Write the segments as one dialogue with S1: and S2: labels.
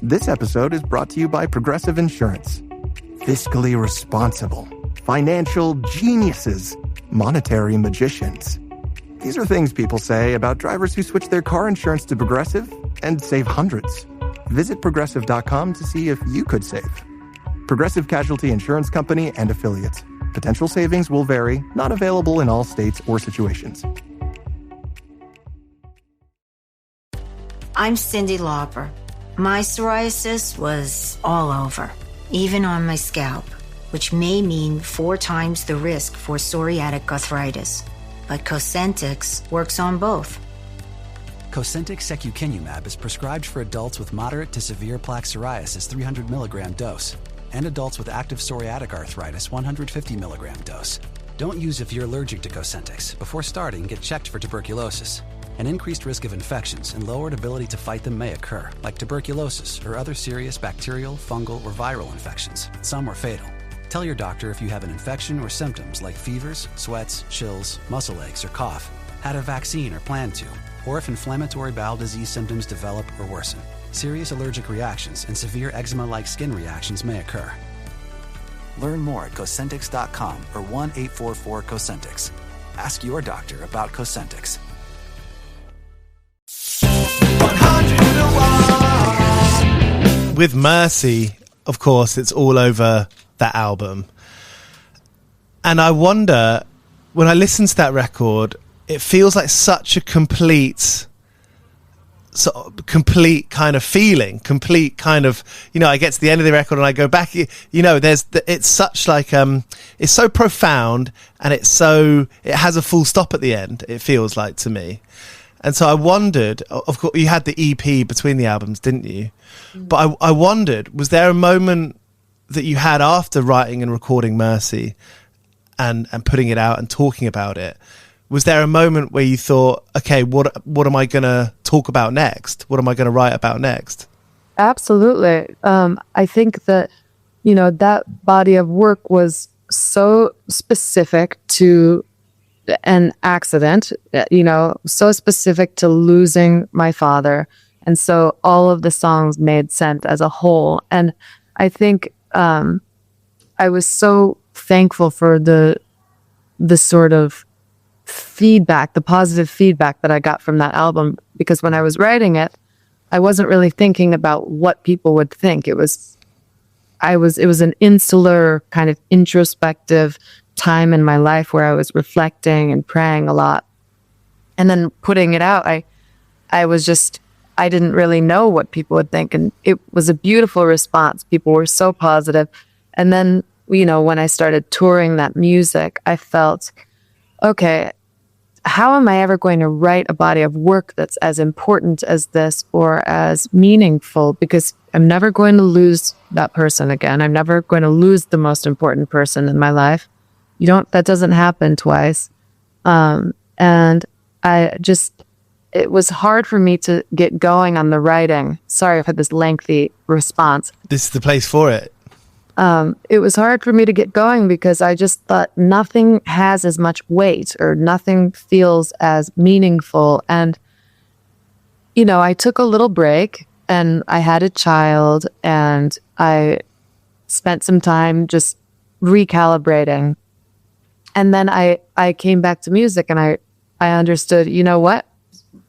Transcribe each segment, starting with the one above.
S1: This episode is brought to you by Progressive Insurance. Fiscally responsible, financial geniuses, monetary magicians. These are things people say about drivers who switch their car insurance to Progressive and save hundreds. Visit Progressive.com to see if you could save. Progressive Casualty Insurance Company and Affiliates. Potential savings will vary, not available in all states or situations.
S2: I'm Cyndi Lauper. My psoriasis was all over, even on my scalp, which may mean 4 times the risk for psoriatic arthritis. But Cosentyx works on both.
S3: Cosentyx secukinumab is prescribed for adults with moderate to severe plaque psoriasis 300 milligram dose and adults with active psoriatic arthritis 150 milligram dose. Don't use if you're allergic to Cosentyx. Before starting, get checked for tuberculosis. An increased risk of infections and lowered ability to fight them may occur, like tuberculosis or other serious bacterial, fungal, or viral infections. Some are fatal. Tell your doctor if you have an infection or symptoms like fevers, sweats, chills, muscle aches, or cough, had a vaccine or plan to, or if inflammatory bowel disease symptoms develop or worsen. Serious allergic reactions and severe eczema-like skin reactions may occur. Learn more at Cosentyx.com or 1-844-COSENTYX. Ask your doctor about Cosentyx.
S4: With Mercy, of course, it's all over that album. And I wonder, when I listen to that record, it feels like such a complete kind of feeling, complete kind of, I get to the end of the record and I go back, it's such like, it's so profound and it has a full stop at the end, it feels like to me. And so I wondered, of course, you had the EP between the albums, didn't you? Mm. But I wondered, was there a moment that you had after writing and recording Mercy and putting it out and talking about it? Was there a moment where you thought, okay, what am I going to talk about next? What am I going to write about next?
S5: Absolutely. I think that, that body of work was so specific to an accident, so specific to losing my father. And so all of the songs made sense as a whole. And I think I was so thankful for the sort of feedback, the positive feedback that I got from that album, because when I was writing it, I wasn't really thinking about what people would think. It was an insular kind of introspective time in my life where I was reflecting and praying a lot. And then putting it out, I didn't really know what people would think. And it was a beautiful response. People were so positive. And then, when I started touring that music, I felt, okay, how am I ever going to write a body of work that's as important as this or as meaningful? Because I'm never going to lose that person again. I'm never going to lose the most important person in my life. That doesn't happen twice. And it was hard for me to get going on the writing. Sorry, I've had this lengthy response.
S4: This is the place for it.
S5: It was hard for me to get going because I just thought nothing has as much weight or nothing feels as meaningful. And, I took a little break and I had a child and I spent some time just recalibrating. And then I came back to music and I understood, what?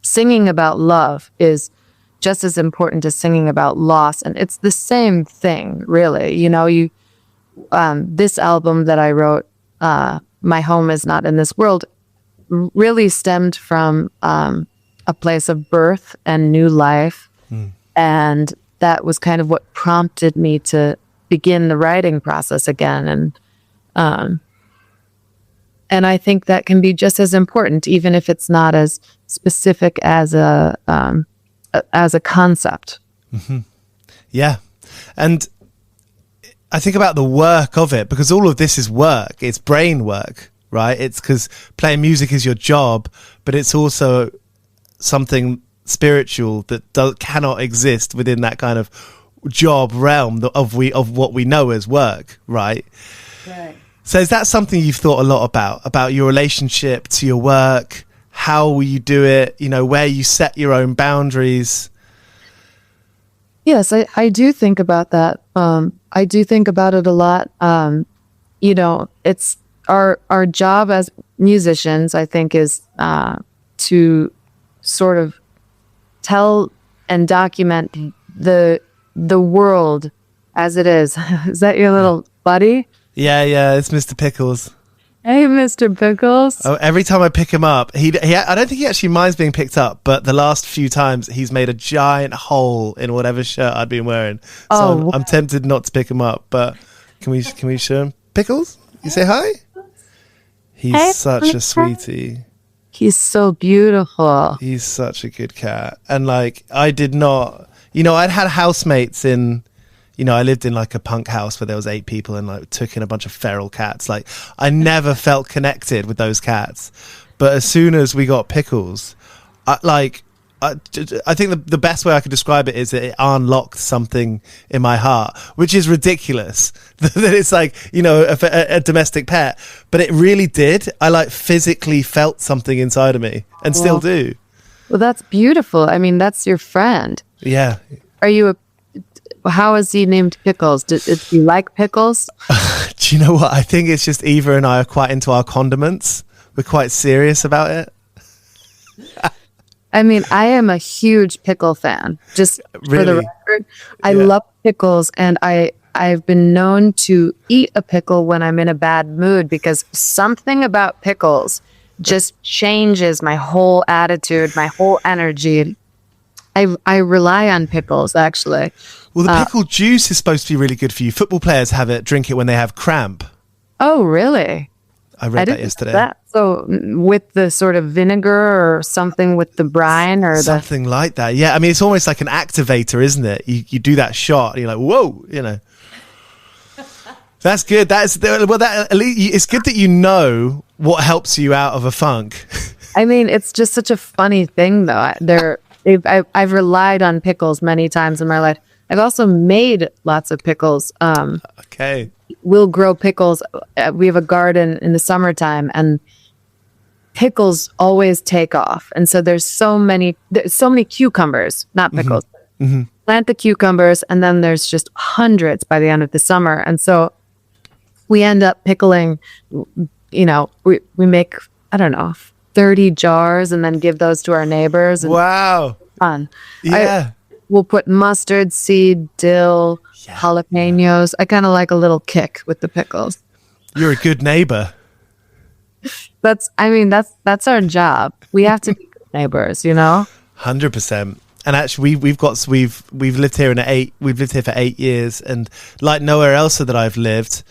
S5: Singing about love is just as important as singing about loss. And it's the same thing, really. This album that I wrote, My Home Is Not in This World, really stemmed from a place of birth and new life. Mm. And that was kind of what prompted me to begin the writing process again. And I think that can be just as important, even if it's not as specific as a concept.
S4: Mm-hmm. Yeah. And I think about the work of it, because all of this is work. It's brain work, right? It's because playing music is your job, but it's also something spiritual that cannot exist within that kind of job realm of what we know as work, right?
S5: Right.
S4: So is that something you've thought a lot about your relationship to your work, how you do it, where you set your own boundaries?
S5: Yes, I do think about that. I do think about it a lot. It's our job as musicians, I think, is to sort of tell and document the world as it is. Is that your little buddy?
S4: Yeah, it's Mr. Pickles.
S5: Hey, Mr. Pickles.
S4: Oh, every time I pick him up, I don't think he actually minds being picked up, but the last few times he's made a giant hole in whatever shirt I'd been wearing. So I'm tempted not to pick him up, but can we show him? Pickles? You say hi? He's such a sweetie.
S5: He's so beautiful.
S4: He's such a good cat. And like, I did not, I'd had housemates in, I lived in like a punk house where there was 8 people and like took in a bunch of feral cats. Like, I never felt connected with those cats. But as soon as we got Pickles, I think the best way I could describe it is that it unlocked something in my heart, which is ridiculous. That it's like, a domestic pet. But it really did. I like physically felt something inside of me and still do.
S5: Well, that's beautiful. I mean, that's your friend.
S4: Yeah.
S5: How is he named Pickles? Do you like pickles?
S4: Do you know what? I think it's just Eva and I are quite into our condiments. We're quite serious about it.
S5: I mean, I am a huge pickle fan. Just
S4: really?
S5: For the record, I love pickles, and I've been known to eat a pickle when I'm in a bad mood because something about pickles just changes my whole attitude, my whole energy. I rely on pickles, actually.
S4: Well, the pickle juice is supposed to be really good for you. Football players drink it when they have cramp.
S5: Oh, really?
S4: I read that yesterday.
S5: So with the sort of vinegar or something with the brine or
S4: something like that. Yeah, I mean, it's almost like an activator, isn't it? You do that shot, and you're like, whoa, That's good. At least it's good that you know what helps you out of a funk.
S5: I mean, it's just such a funny thing, though. I've relied on pickles many times in my life. I've also made lots of pickles.
S4: Okay.
S5: We'll grow pickles. We have a garden in the summertime, and pickles always take off. And so there's so many cucumbers, not pickles.
S4: Mm-hmm.
S5: Plant the cucumbers, and then there's just hundreds by the end of the summer. And so we end up pickling, we make, I don't know, 30 jars and then give those to our neighbors. And
S4: wow.
S5: Fun.
S4: Yeah.
S5: We'll put mustard seed, dill, jalapenos. I kind of like a little kick with the pickles.
S4: You're a good neighbor.
S5: That's our job. We have to be good neighbors,
S4: 100%. And actually, we've lived here for 8 years, and like nowhere else that I've lived,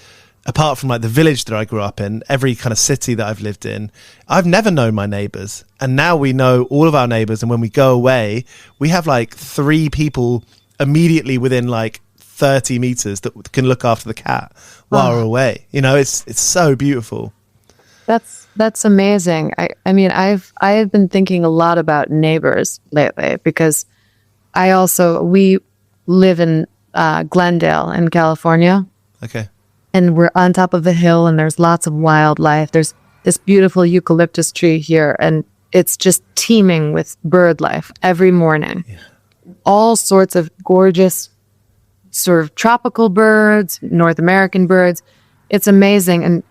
S4: apart from like the village that I grew up in, every kind of city that I've lived in, I've never known my neighbors. And now we know all of our neighbors. And when we go away, we have like 3 people immediately within like 30 meters that can look after the cat while we're away. It's so beautiful.
S5: That's amazing. I mean, I've been thinking a lot about neighbors lately because we live in Glendale in California.
S4: Okay.
S5: And we're on top of a hill, and there's lots of wildlife. There's this beautiful eucalyptus tree here, and it's just teeming with bird life every morning. Yeah. All sorts of gorgeous sort of tropical birds, North American birds. It's amazing. And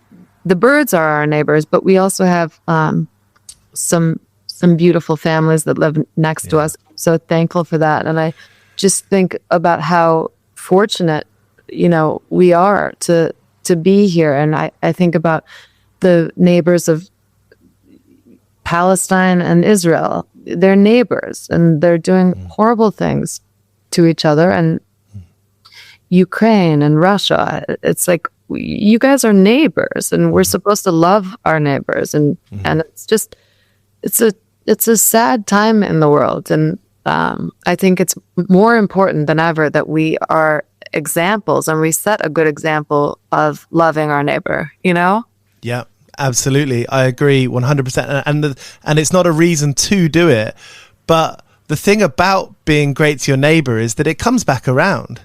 S5: the birds are our neighbors, but we also have some beautiful families that live next to us. So thankful for that. And I just think about how fortunate we are to be here. And I think about the neighbors of Palestine and Israel. They're neighbors, and they're doing horrible things to each other. And Ukraine and Russia, it's like, you guys are neighbors, and we're supposed to love our neighbors. And it's just, it's a sad time in the world. And I think it's more important than ever that we are examples, and we set a good example of loving our neighbor,
S4: Yeah, absolutely. I agree 100%. And it's not a reason to do it. But the thing about being great to your neighbor is that it comes back around.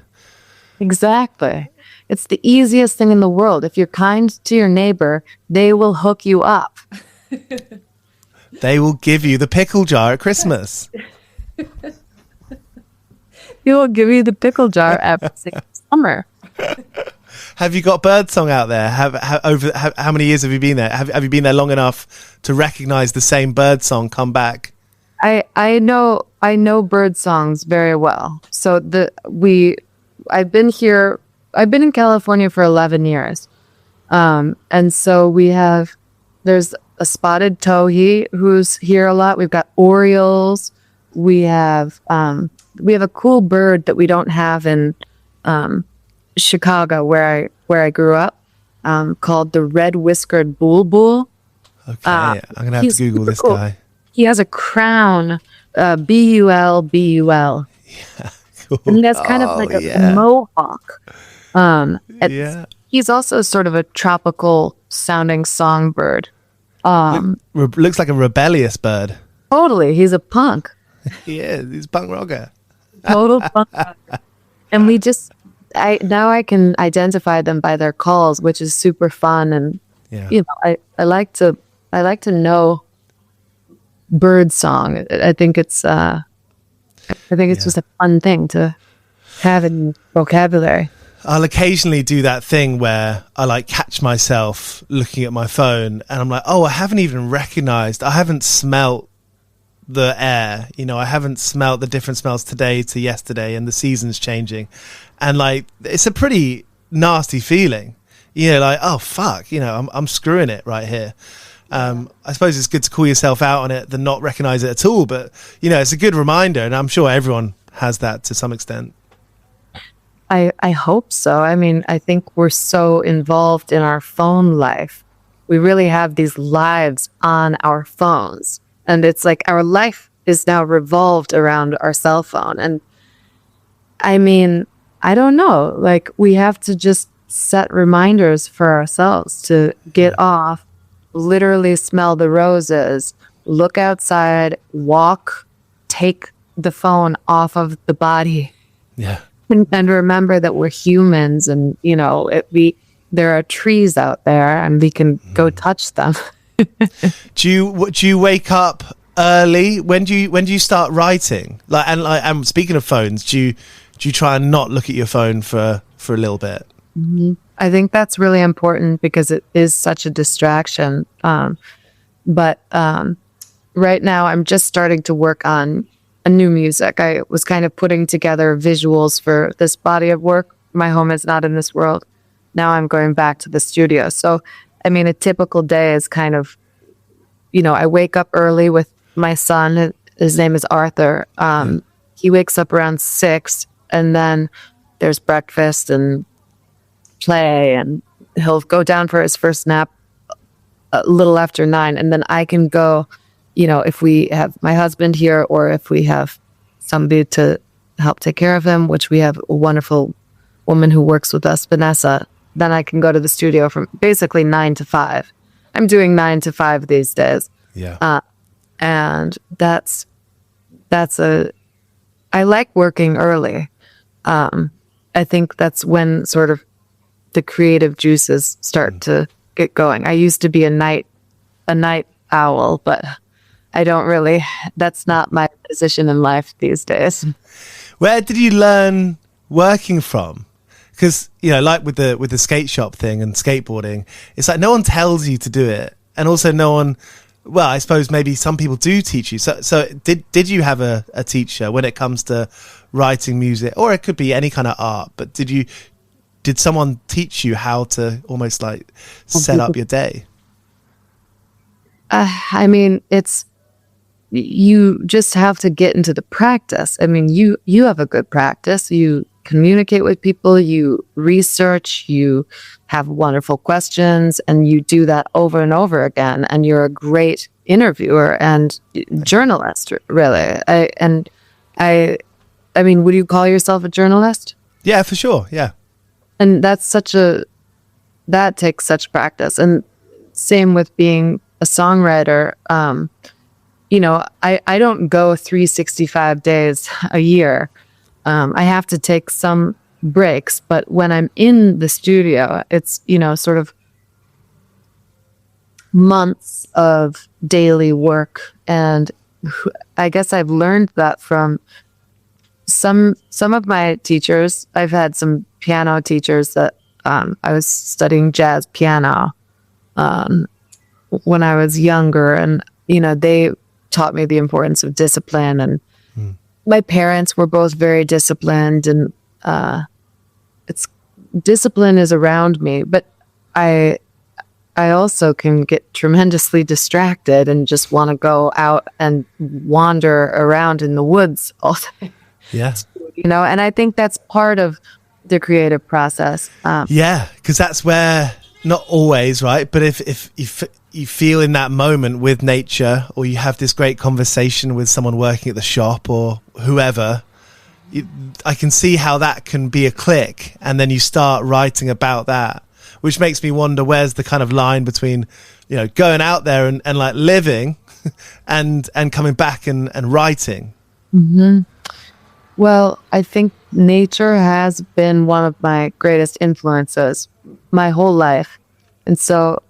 S5: Exactly. It's the easiest thing in the world. If you're kind to your neighbor, they will hook you up.
S4: They will give you the pickle jar at Christmas.
S5: He will give you the pickle jar every single summer.
S4: Have you got birdsong out there? How many years have you been there? Have you been there long enough to recognize the same birdsong come back?
S5: I know bird songs very well. So I've been in California for 11 years. And so there's a spotted towhee who's here a lot. We've got orioles. We have a cool bird that we don't have in Chicago where I grew up, called the red-whiskered bulbul.
S4: Okay, I'm gonna have to Google this
S5: cool.
S4: guy.
S5: He has a crown, bul.
S4: Yeah, cool.
S5: And that's kind of like a mohawk. He's also sort of a tropical sounding songbird.
S4: Looks like a rebellious bird.
S5: Totally, he's a punk.
S4: He's a punk rocker.
S5: Total punk rocker. And now I can identify them by their calls, which is super fun. And I like to know bird song. I think it's just a fun thing to have in vocabulary.
S4: I'll occasionally do that thing where I catch myself looking at my phone and I'm like, oh, I haven't even recognized, I haven't smelt the air, I haven't smelt the different smells today to yesterday, and the season's changing, and it's a pretty nasty feeling, oh fuck, I'm screwing it right here. I suppose it's good to call yourself out on it than not recognize it at all, but it's a good reminder, and I'm sure everyone has that to some extent.
S5: I hope so. I mean, I think we're so involved in our phone life. We really have these lives on our phones. And it's like our life is now revolved around our cell phone. And I mean, I don't know. We have to just set reminders for ourselves to get off, literally smell the roses, look outside, walk, take the phone off of the body.
S4: Yeah.
S5: And remember that we're humans, and there are trees out there, and we can go touch them.
S4: Do you wake up early? When do you start writing? And speaking of phones, do you try and not look at your phone for a little bit?
S5: Mm-hmm. I think that's really important because it is such a distraction. But right now, I'm just starting to work on a new music. I was kind of putting together visuals for this body of work. My home is not in this world. Now I'm going back to the studio. So, I mean, a typical day is kind of, I wake up early with my son. His name is Arthur. He wakes up around 6, and then there's breakfast and play, and he'll go down for his first nap a little after 9, and then I can go, if we have my husband here or if we have somebody to help take care of him, which we have a wonderful woman who works with us, Vanessa, then I can go to the studio from basically 9 to 5. I'm doing 9 to 5 these days.
S4: Yeah.
S5: And I like working early. I think that's when sort of the creative juices start to get going. I used to be a night owl, but I don't really, that's not my position in life these days.
S4: Where did you learn working from? Because, with the skate shop thing and skateboarding, it's no one tells you to do it. And also no one, well, I suppose maybe some people do teach you. So did you have a teacher when it comes to writing music, or it could be any kind of art, but did someone teach you how to almost set up your day?
S5: I mean, you just have to get into the practice. I mean, you have a good practice. You communicate with people, you research, you have wonderful questions, and you do that over and over again. And you're a great interviewer and journalist, really. I mean, would you call yourself a journalist? Yeah,
S4: for sure. Yeah.
S5: And that takes such practice. And same with being a songwriter. I don't go 365 days a year. I have to take some breaks, but when I'm in the studio, it's, sort of months of daily work. And I guess I've learned that from some of my teachers, I've had some piano teachers that I was studying jazz piano when I was younger, and they taught me the importance of discipline. And my parents were both very disciplined, and it's discipline is around me, but I also can get tremendously distracted and just want to go out and wander around in the woods all day.
S4: Yeah.
S5: And I think that's part of the creative process.
S4: Yeah, because that's where, not always, right? But if you feel in that moment with nature, or you have this great conversation with someone working at the shop or whoever, I can see how that can be a click, and then you start writing about that, which makes me wonder, where's the kind of line between, going out there and like living and coming back and writing?
S5: Mm-hmm. Well, I think nature has been one of my greatest influences my whole life. And so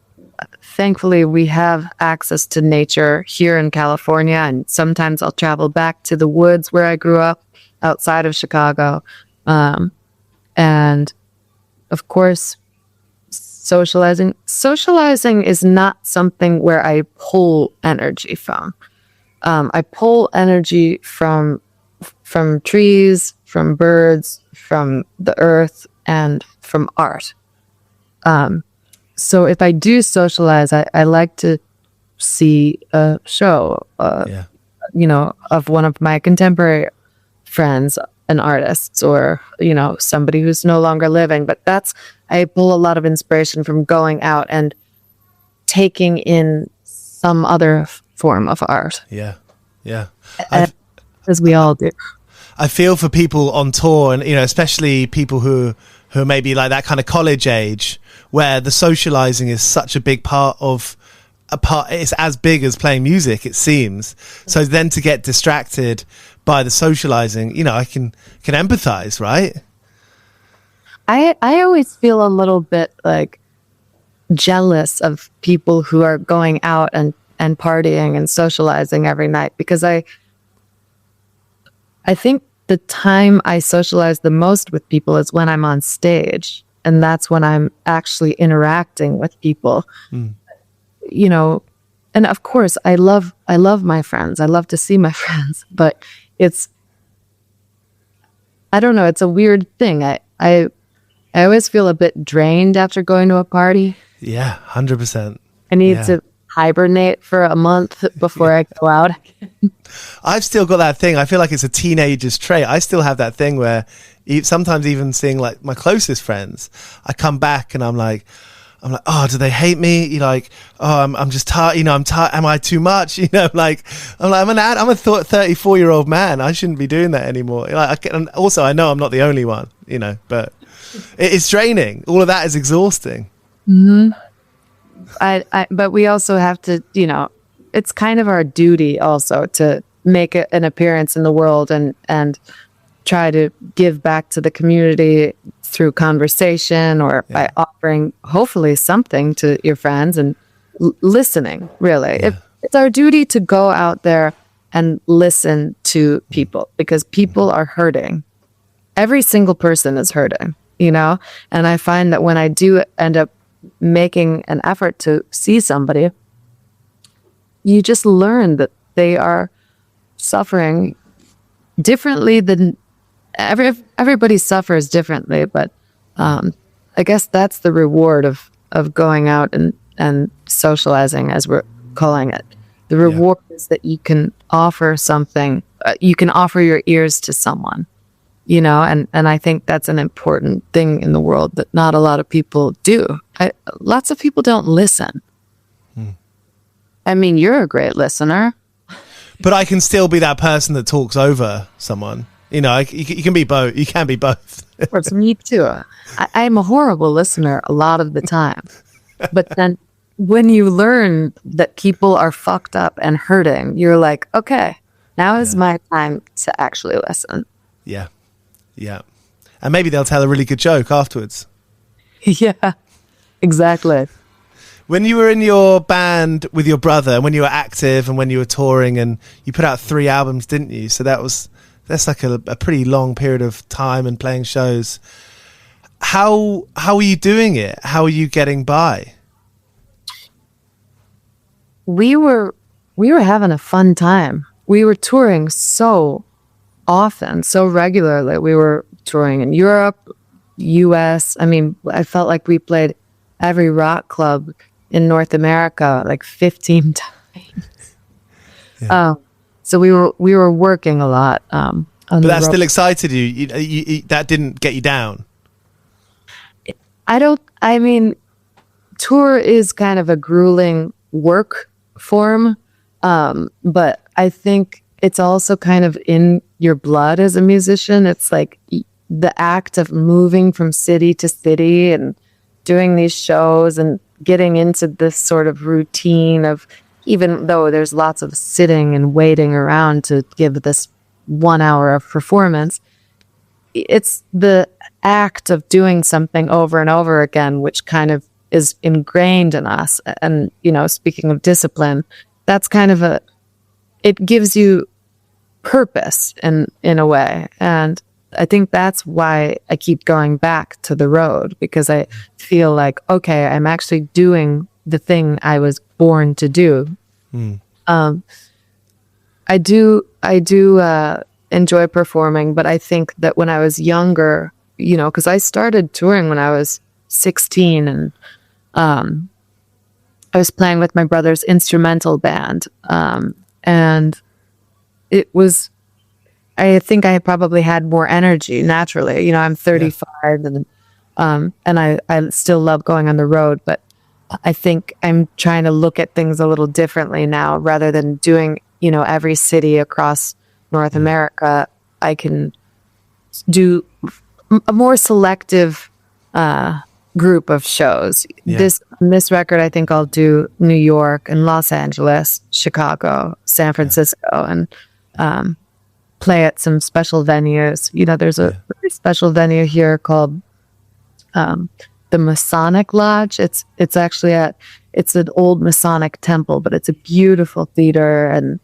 S5: thankfully we have access to nature here in California. And sometimes I'll travel back to the woods where I grew up outside of Chicago. And of course, socializing is not something where I pull energy from. I pull energy from trees, from birds, from the earth, and from art. So if I do socialize, I like to see a show, of one of my contemporary friends, an artist, or, somebody who's no longer living. But I pull a lot of inspiration from going out and taking in some other form of art.
S4: Yeah. Yeah.
S5: As we all do.
S4: I feel for people on tour, and especially people who are maybe like that kind of college age, where the socializing is such a big part of it's as big as playing music, it seems. So then to get distracted by the socializing, I can empathize, right?
S5: I always feel a little bit like jealous of people who are going out and partying and socializing every night, because I think the time I socialize the most with people is when I'm on stage, and that's when I'm actually interacting with people. And of course I love my friends. I love to see my friends, but I don't know, it's a weird thing. I always feel a bit drained after going to a party.
S4: Yeah, 100%.
S5: I need to hibernate for a month before I go out.
S4: I've still got that thing. I feel like it's a teenager's trait. I still have that thing where sometimes even seeing like my closest friends, I come back and I'm like, oh, do they hate me? I'm just tired. I'm tired. Am I too much? I'm a 34-year-old man. I shouldn't be doing that anymore. And also I know I'm not the only one, but it's draining. All of that is exhausting.
S5: Mm-hmm. But we also have to, it's kind of our duty also to make an appearance in the world and try to give back to the community through conversation or by offering hopefully something to your friends and listening, really.
S4: Yeah.
S5: It's our duty to go out there and listen to people, because people are hurting. Every single person is hurting, and I find that when I do end up making an effort to see somebody, you just learn that they are suffering differently than everybody suffers differently, but I guess that's the reward of going out and socializing, as we're calling it. The reward is that you can offer something, you can offer your ears to someone, and I think that's an important thing in the world that not a lot of people do. Lots of people don't listen. I mean, you're a great listener.
S4: But I can still be that person that talks over someone. You can be both. You can be both.
S5: Of course, me too. I'm a horrible listener a lot of the time. But then when you learn that people are fucked up and hurting, you're like, okay, now is my time to actually listen.
S4: Yeah. Yeah. And maybe they'll tell a really good joke afterwards.
S5: Yeah, exactly.
S4: When you were in your band with your brother, when you were active and when you were touring, and you put out 3 albums, didn't you? So that was that's like a pretty long period of time and playing shows. How are you doing it? How are you getting by?
S5: We were having a fun time. We were touring so often, so regularly. We were touring in Europe, US. I mean, I felt like we played every rock club in North America like 15 times.
S4: Yeah.
S5: So we were working a lot. But
S4: that still excited you. You. That didn't get you down.
S5: I mean, tour is kind of a grueling work form, but I think it's also kind of in your blood as a musician. It's like the act of moving from city to city and doing these shows and getting into this sort of routine of, even though there's lots of sitting and waiting around to give this 1 hour of performance, it's the act of doing something over and over again, which kind of is ingrained in us. And, speaking of discipline, that's kind of it gives you purpose in a way. And I think that's why I keep going back to the road, because I feel like, okay, I'm actually doing the thing I was born to do. I do enjoy performing, but I think that when I was younger, because I started touring when I was 16, and I was playing with my brother's instrumental band, and it was, I think I probably had more energy naturally. I'm 35, and I still love going on the road, but I think I'm trying to look at things a little differently now. Rather than doing, every city across North America, I can do a more selective group of shows. Yeah. This record, I think I'll do New York and Los Angeles, Chicago, San Francisco, and play at some special venues. There's a very special venue here called the Masonic Lodge. It's actually it's an old Masonic temple, but it's a beautiful theater, and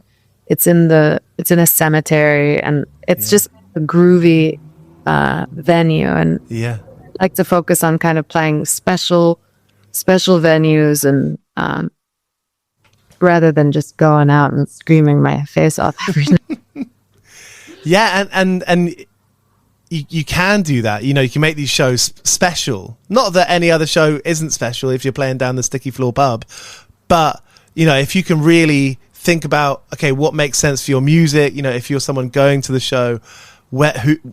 S5: it's in a cemetery, and it's just a groovy venue. And I like to focus on kind of playing special venues, and rather than just going out and screaming my face off every night.
S4: Yeah, and you can do that. You can make these shows special. Not that any other show isn't special if you're playing down the Sticky Floor pub, but if you can really think about, okay, what makes sense for your music. If you're someone going to the show,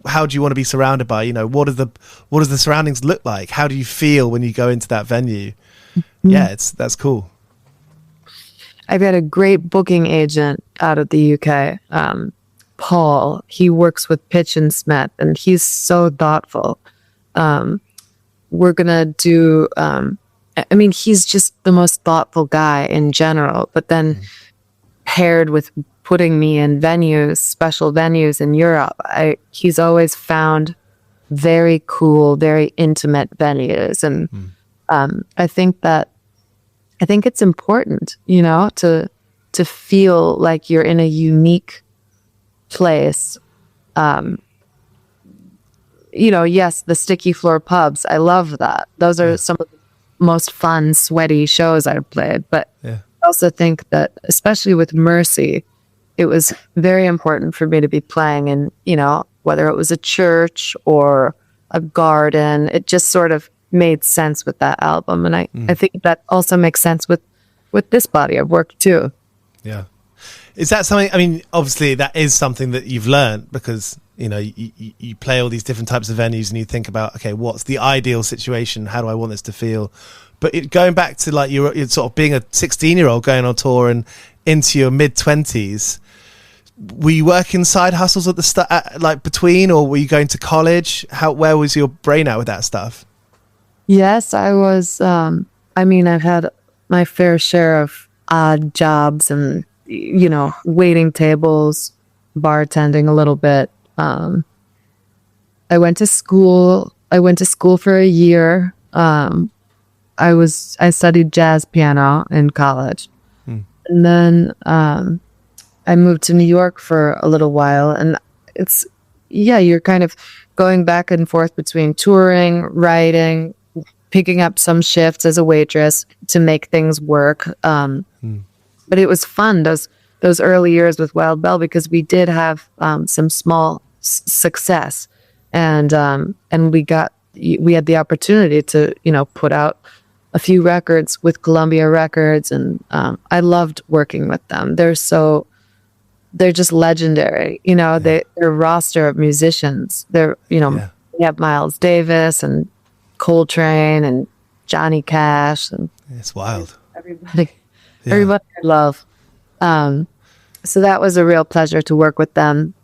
S4: how do you want to be surrounded by? What does the surroundings look like? How do you feel when you go into that venue? Mm-hmm. Yeah, that's cool.
S5: I've got a great booking agent out of the UK. Paul, he works with Pitch and Smith, and he's so thoughtful. We're gonna do he's just the most thoughtful guy in general, but then paired with putting me in special venues in Europe, he's always found very cool, very intimate venues. And I think it's important, to feel like you're in a unique place. Yes, the Sticky Floor pubs, I love that. Those are some of the most fun, sweaty shows I've played. But I also think that, especially with Mercy, it was very important for me to be playing in, whether it was a church or a garden. It just sort of made sense with that album. And I think that also makes sense with this body of work too.
S4: Yeah. Is that something, obviously that is something that you've learned, because, you play all these different types of venues and you think about, okay, what's the ideal situation? How do I want this to feel? But going back to like you're sort of being a 16-year-old going on tour and into your mid-20s, were you working side hustles at the start, like between, or were you going to college? Where was your brain at with that stuff?
S5: Yes, I was. I've had my fair share of odd jobs and, waiting tables, bartending a little bit. I went to school. For a year. I studied jazz piano in college. And then I moved to New York for a little while, and it's, yeah, you're kind of going back and forth between touring, writing, picking up some shifts as a waitress to make things work. But it was fun, those early years with Wild Bell, because we did have some small success, and we had the opportunity to, you know, put out a few records with Columbia Records, and I loved working with them. They're just legendary, you know. Their roster of musicians. They're, you know, we have Miles Davis and Coltrane and Johnny Cash, and
S4: it's wild.
S5: Everybody I love. So that was a real pleasure to work with them.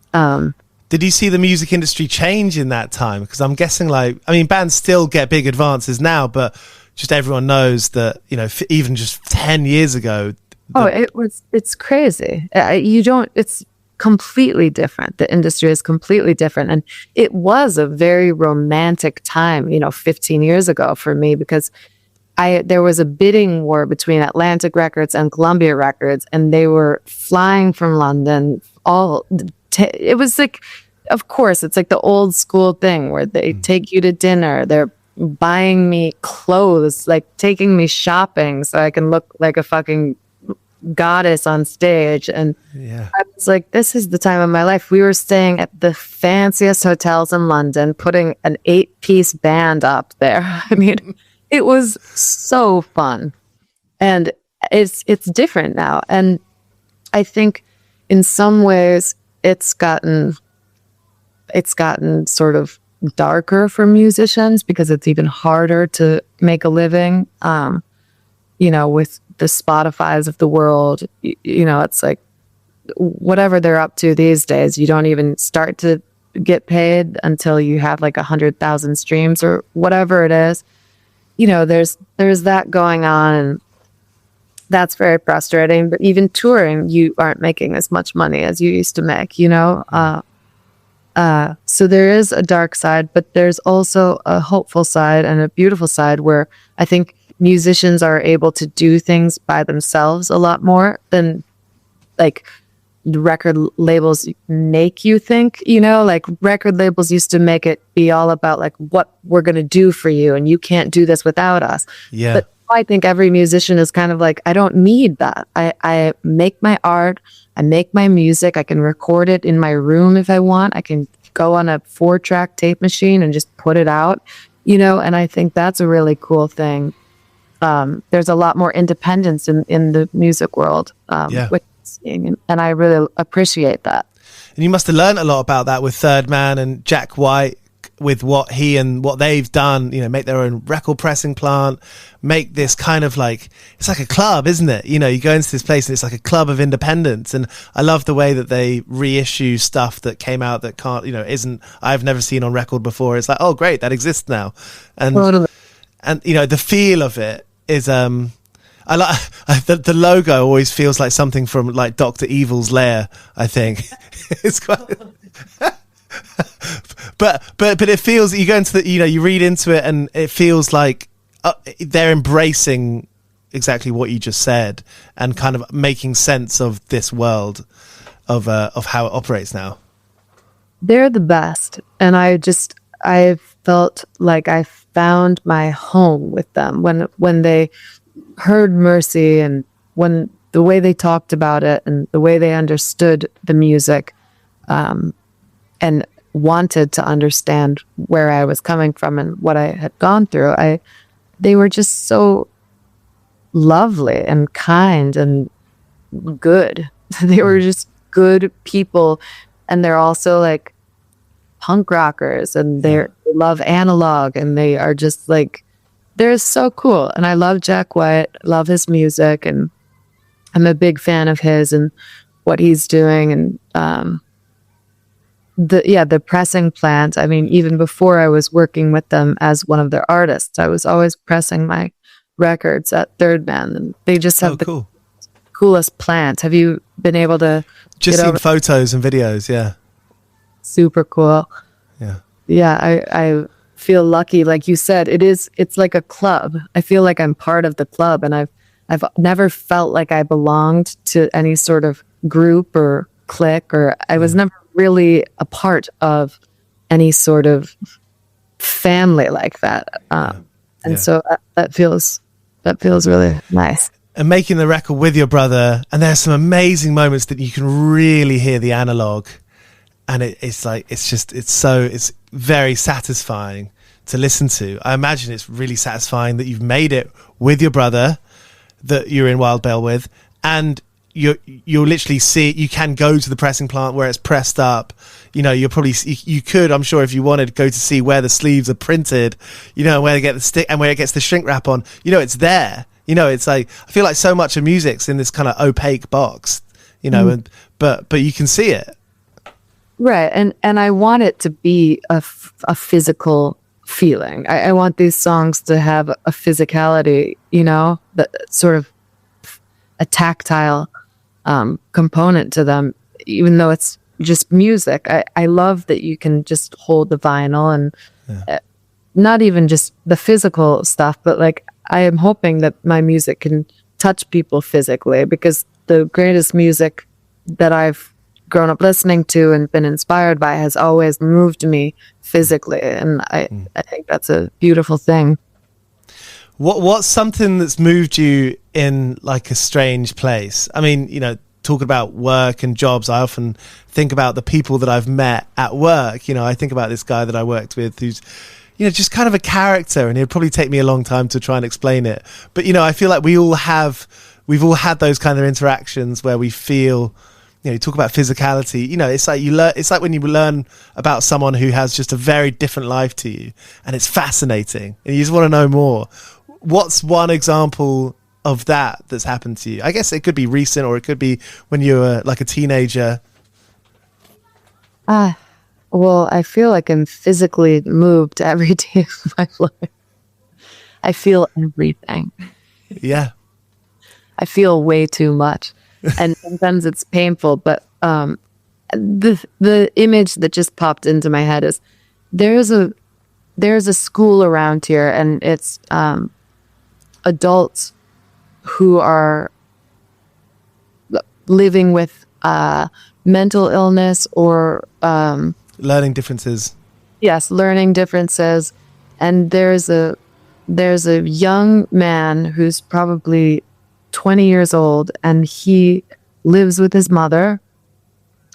S4: Did you see the music industry change in that time? Because I'm guessing, like, I mean, bands still get big advances now, but just everyone knows that, you know, even just 10 years ago. It's crazy. It's completely different. The industry is completely different. And it was a very romantic time, you know, 15 years ago for me, because there was a bidding war between Atlantic Records and Columbia Records, and they were flying from London. It was like, of course, it's like the old school thing where they take you to dinner. They're buying me clothes, like taking me shopping so I can look like a fucking goddess on stage. And I was like, this is the time of my life. We were staying at the fanciest hotels in London, putting an 8-piece band up there. I mean, it was so fun, and it's different now. And I think in some ways it's gotten sort of darker for musicians, because it's even harder to make a living. You know, with the Spotifys of the world, you know, it's like whatever they're up to these days, you don't even start to get paid until you have like 100,000 streams or whatever it is. You know, there's that going on, and that's very frustrating. But even touring, you aren't making as much money as you used to make, you know? So there is a dark side, but there's also a hopeful side and a beautiful side where I think musicians are able to do things by themselves a lot more than like record labels make you think, you know. Like record labels used to make it be all about like what we're going to do for you, and you can't do this without us. Yeah. But I think every musician is kind of like, I don't need that. I make my art, I make my music, I can record it in my room if I want. I can go on a 4-track tape machine and just put it out, you know. And I think that's a really cool thing. There's a lot more independence in the music world, which and I really appreciate that. And you must have learned a lot about that with Third Man and Jack White, with what he and what they've done, you know, make their own record pressing plant, make this kind of like, it's like a club, isn't it? You know, you go into this place and it's like a club of independence. And I love the way that they reissue stuff that came out that can't, you know, I've never seen on record before. It's like, oh great, that exists now. And
S5: totally.
S4: And you know, the feel of it is I like the logo always feels like something from like Dr. Evil's lair, I think. It's quite but it feels, you go into the, you know, you read into it and it feels like they're embracing exactly what you just said and kind of making sense of this world of how it operates now.
S5: They're the best, and I felt like I found my home with them when they heard Mercy, and when the way they talked about it and the way they understood the music, and wanted to understand where I was coming from and what I had gone through. They were just so lovely and kind and good. They were just good people, and they're also like punk rockers, and they love analog, and they are just like, they're so cool. And I love Jack White, love his music, and I'm a big fan of his and what he's doing. And the pressing plant, I mean, even before I was working with them as one of their artists, I was always pressing my records at Third Man, and they just have coolest plant. Have you been able to
S4: just seen photos and videos? Yeah, super
S5: cool. I feel lucky. Like you said, it's like a club. I feel like I'm part of the club, and I've never felt like I belonged to any sort of group or clique, or I was never really a part of any sort of family like that. And so that feels really nice.
S4: And making the record with your brother, and there's some amazing moments that you can really hear the analog, and it's very satisfying to listen to. I imagine it's really satisfying that you've made it with your brother that you're in Wild Bale with, and you'll literally see it. You can go to the pressing plant where it's pressed up. You're probably, you could, I'm sure, if you wanted, go to see where the sleeves are printed, where they get the stick and where it gets the shrink wrap on. It's there. It's like, I feel like so much of music's in this kind of opaque box, but you can see it.
S5: Right. And I want it to be a physical feeling. I want these songs to have a physicality, that sort of a tactile component to them, even though it's just music. I love that you can just hold the vinyl and not even just the physical stuff, but like, I am hoping that my music can touch people physically, because the greatest music that I've grown up listening to and been inspired by has always moved me physically. And I think that's a beautiful thing.
S4: What's something that's moved you in like a strange place? I mean, talking about work and jobs, I often think about the people that I've met at work. I think about this guy that I worked with who's, just kind of a character, and it'd probably take me a long time to try and explain it. But, I feel like we've all had those kind of interactions where we feel, you talk about physicality, it's like it's like when you learn about someone who has just a very different life to you, and it's fascinating and you just want to know more. What's one example of that's happened to you? I guess it could be recent, or it could be when you were like a teenager.
S5: Well, I feel like I'm physically moved every day of my life. I feel everything.
S4: Yeah.
S5: I feel way too much. And sometimes it's painful, but the image that just popped into my head is there's a school around here, and it's adults who are living with mental illness or
S4: learning differences.
S5: Yes, learning differences. And there's a young man who's probably 20 years old, and he lives with his mother.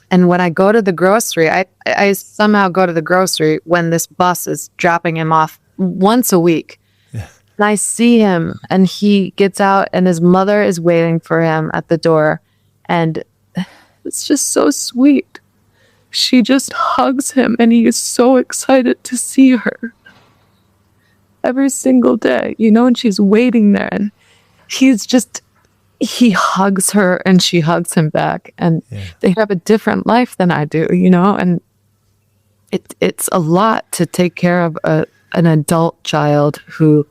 S5: And when I go to the grocery, I somehow go to the grocery when this bus is dropping him off once a week. Yeah. And I see him, and he gets out, and his mother is waiting for him at the door. And it's just so sweet. She just hugs him, and he is so excited to see her every single day, and she's waiting there, and he hugs her, and she hugs him back, and they have a different life than I do, and it's a lot to take care of an adult child who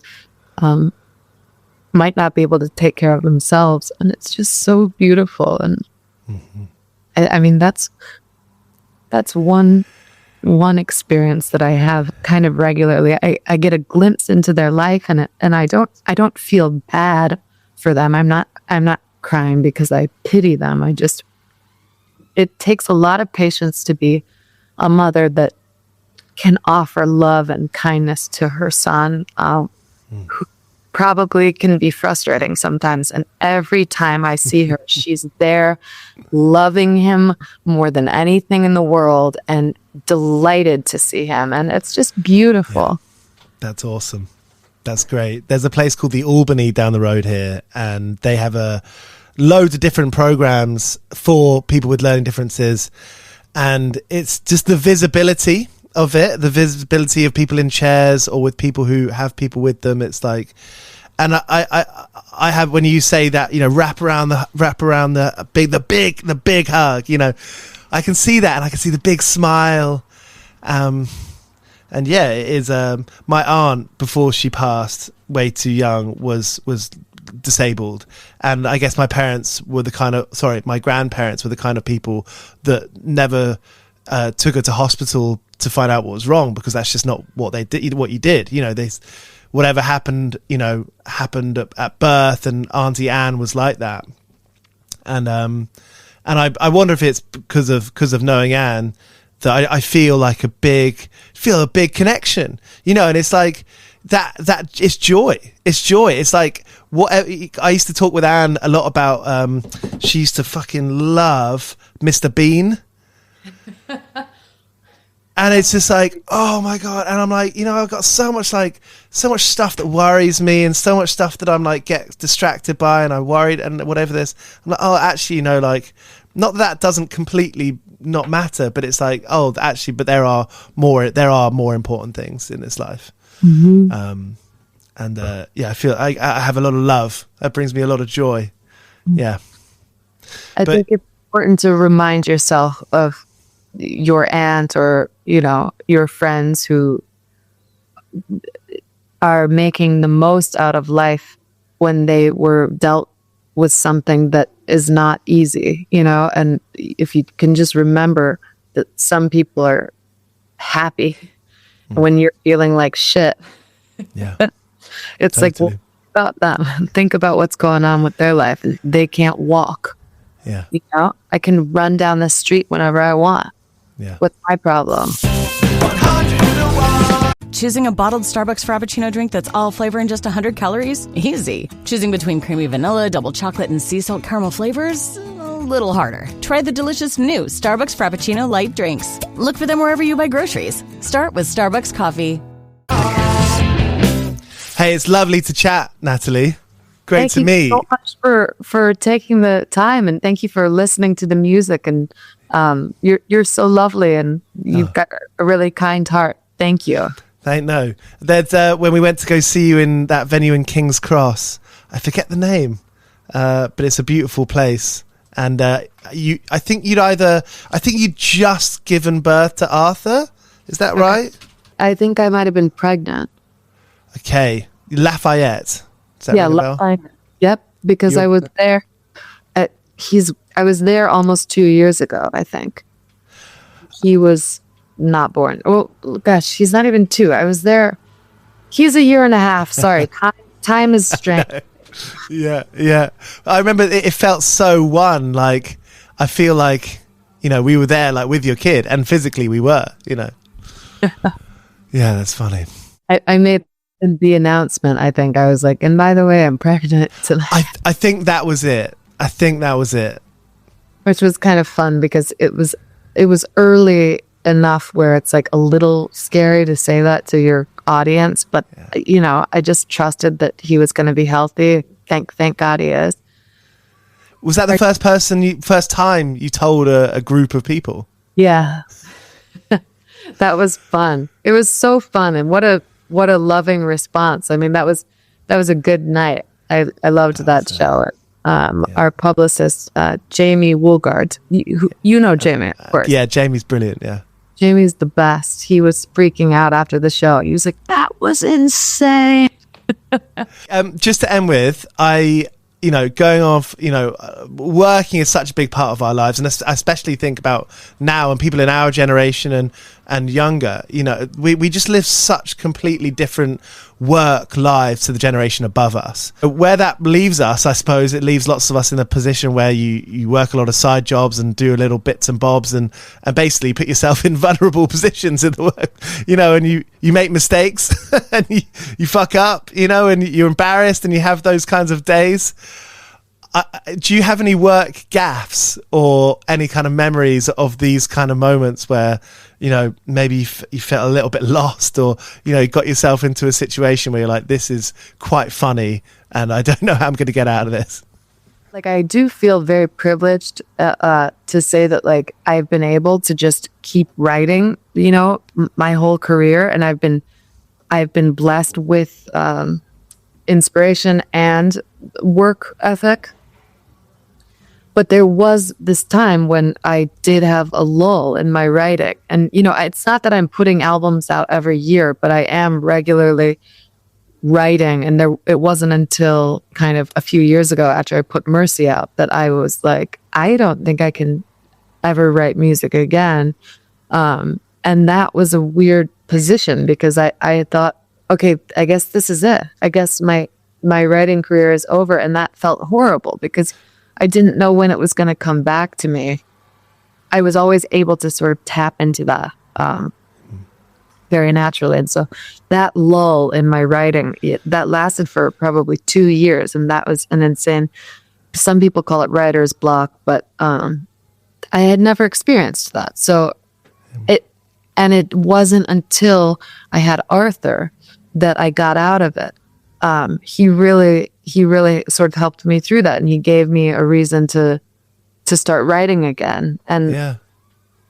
S5: might not be able to take care of themselves, and it's just so beautiful. And I mean, that's one experience that I have kind of regularly. I get a glimpse into their life, and I don't feel bad for them. I'm not crying because I pity them. It takes a lot of patience to be a mother that can offer love and kindness to her son, who probably can be frustrating sometimes. And every time I see her, she's there loving him more than anything in the world and delighted to see him. And it's just beautiful.
S4: Yeah. That's awesome. That's great. There's a place called the Albany down the road here, and they have loads of different programs for people with learning differences. And it's just the visibility of it, the visibility of people in chairs or with people who have people with them. It's like, and I have, when you say that, wrap around the big hug, I can see that, and I can see the big smile. And yeah, it is, my aunt, before she passed way too young, was disabled. And I guess my grandparents were the kind of people that never took her to hospital to find out what was wrong, because that's just not what they did. What you did, whatever happened, happened at birth, and Auntie Anne was like that. And And I wonder if it's because of knowing Anne that I feel like a big connection, you know. And it's like that it's joy. It's like what I used to talk with Anne a lot about. She used to fucking love Mr. Bean. And it's just like, oh my God. And I'm like, you know, I've got so much stuff that worries me, and so much stuff that I'm like, get distracted by, and I'm worried and whatever this. I'm like, oh, actually, you know, like, not that doesn't completely not matter, but it's like, oh, actually, but there are more important things in this life. Mm-hmm. I feel I have a lot of love. That brings me a lot of joy. Yeah.
S5: I think it's important to remind yourself of your aunt, or, you know, your friends who are making the most out of life when they were dealt with something that is not easy, you know. And if you can just remember that some people are happy when you're feeling like shit.
S4: Yeah.
S5: It's
S4: totally.
S5: like, well, about them. Think about what's going on with their life. They can't walk.
S4: Yeah.
S5: You know, I can run down the street whenever I want.
S4: Yeah.
S5: What's my problem?
S6: Choosing a bottled Starbucks Frappuccino drink that's all flavor and just 100 calories? Easy. Choosing between creamy vanilla, double chocolate, and sea salt caramel flavors? A little harder. Try the delicious new Starbucks Frappuccino light drinks. Look for them wherever you buy groceries. Start with Starbucks coffee.
S4: Hey, it's lovely to chat, Natalie. Great to meet.
S5: Thank you so much for taking the time, and thank you for listening to the music. And you're so lovely, and you've got a really kind heart. Thank you.
S4: No, there's when we went to go see you in that venue in King's Cross. I forget the name, but it's a beautiful place. And I think you'd just given birth to Arthur. Is that right?
S5: I think I might have been pregnant.
S4: Okay, Lafayette. Does that ring a bell?
S5: Lafayette. Yep, because I was there. I was there almost 2 years ago. I think he was not born. Oh gosh, he's not even 2. I was there. He's a year and a half. Sorry, time is strange.
S4: Yeah. I remember it felt so one. Like, I feel like, you know, we were there like with your kid, and physically we were. You know. Yeah, that's funny.
S5: I made the announcement. I think I was like, and by the way, I'm pregnant tonight.
S4: I think that was it.
S5: Which was kind of fun because it was early enough where it's like a little scary to say that to your audience, but you know, I just trusted that he was going to be healthy. Thank God he is.
S4: Was that the first time you told a group of people?
S5: Yeah. That was fun. It was so fun, and what a loving response. I mean, that was a good night. I loved that show. Our publicist, Jamie Woolgard, you know Jamie, of course.
S4: Yeah, Jamie's brilliant. Yeah,
S5: Jamie's the best. He was freaking out after the show. He was like, "That was insane."
S4: Just to end with, going off, working is such a big part of our lives, and I especially think about now and people in our generation and younger. You know, we just live such completely different work lives to the generation above us. Where that leaves us, I suppose, it leaves lots of us in a position where you work a lot of side jobs and do a little bits and bobs and basically put yourself in vulnerable positions in the work, and you make mistakes and you fuck up, and you're embarrassed and you have those kinds of days. Do you have any work gaffes or any kind of memories of these kind of moments where, maybe you felt a little bit lost, or, you got yourself into a situation where you're like, this is quite funny and I don't know how I'm going to get out of this?
S5: Like, I do feel very privileged to say that, like, I've been able to just keep writing, my whole career. And I've been blessed with inspiration and work ethic. But there was this time when I did have a lull in my writing. And, it's not that I'm putting albums out every year, but I am regularly writing. And it wasn't until kind of a few years ago after I put Mercy out that I was like, I don't think I can ever write music again. And that was a weird position because I thought, okay, I guess this is it. I guess my writing career is over. And that felt horrible because I didn't know when it was going to come back to me. I was always able to sort of tap into that very naturally. And so that lull in my writing, that lasted for probably 2 years. And that was an insane, some people call it writer's block, but I had never experienced that. So it wasn't until I had Arthur that I got out of it. He really sort of helped me through that. And he gave me a reason to start writing again, and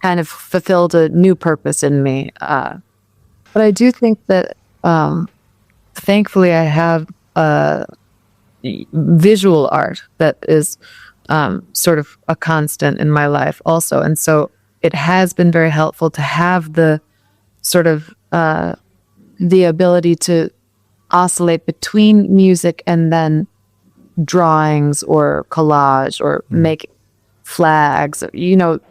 S5: kind of fulfilled a new purpose in me. But I do think that, thankfully, I have visual art that is sort of a constant in my life also. And so it has been very helpful to have the sort of the ability to oscillate between music and then drawings or collage or make flags,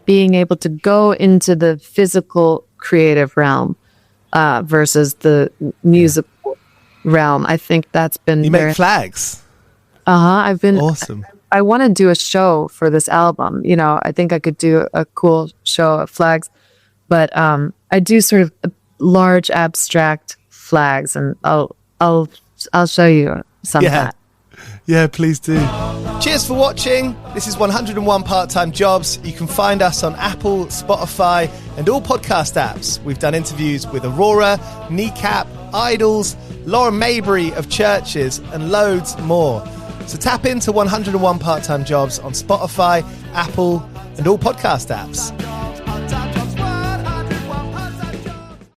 S5: being able to go into the physical creative realm versus the musical realm. I think that's been
S4: make flags.
S5: I've been
S4: awesome.
S5: I want to do a show for this album. I think I could do a cool show of flags, but I do sort of large abstract flags, and I'll show you some of that.
S4: Yeah, please do. Cheers for watching. This is 101 Part-Time Jobs. You can find us on Apple, Spotify, and all podcast apps. We've done interviews with Aurora, Kneecap, Idols, Lauren Maybury of Churches, and loads more. So tap into 101 Part-Time Jobs on Spotify, Apple, and all podcast apps.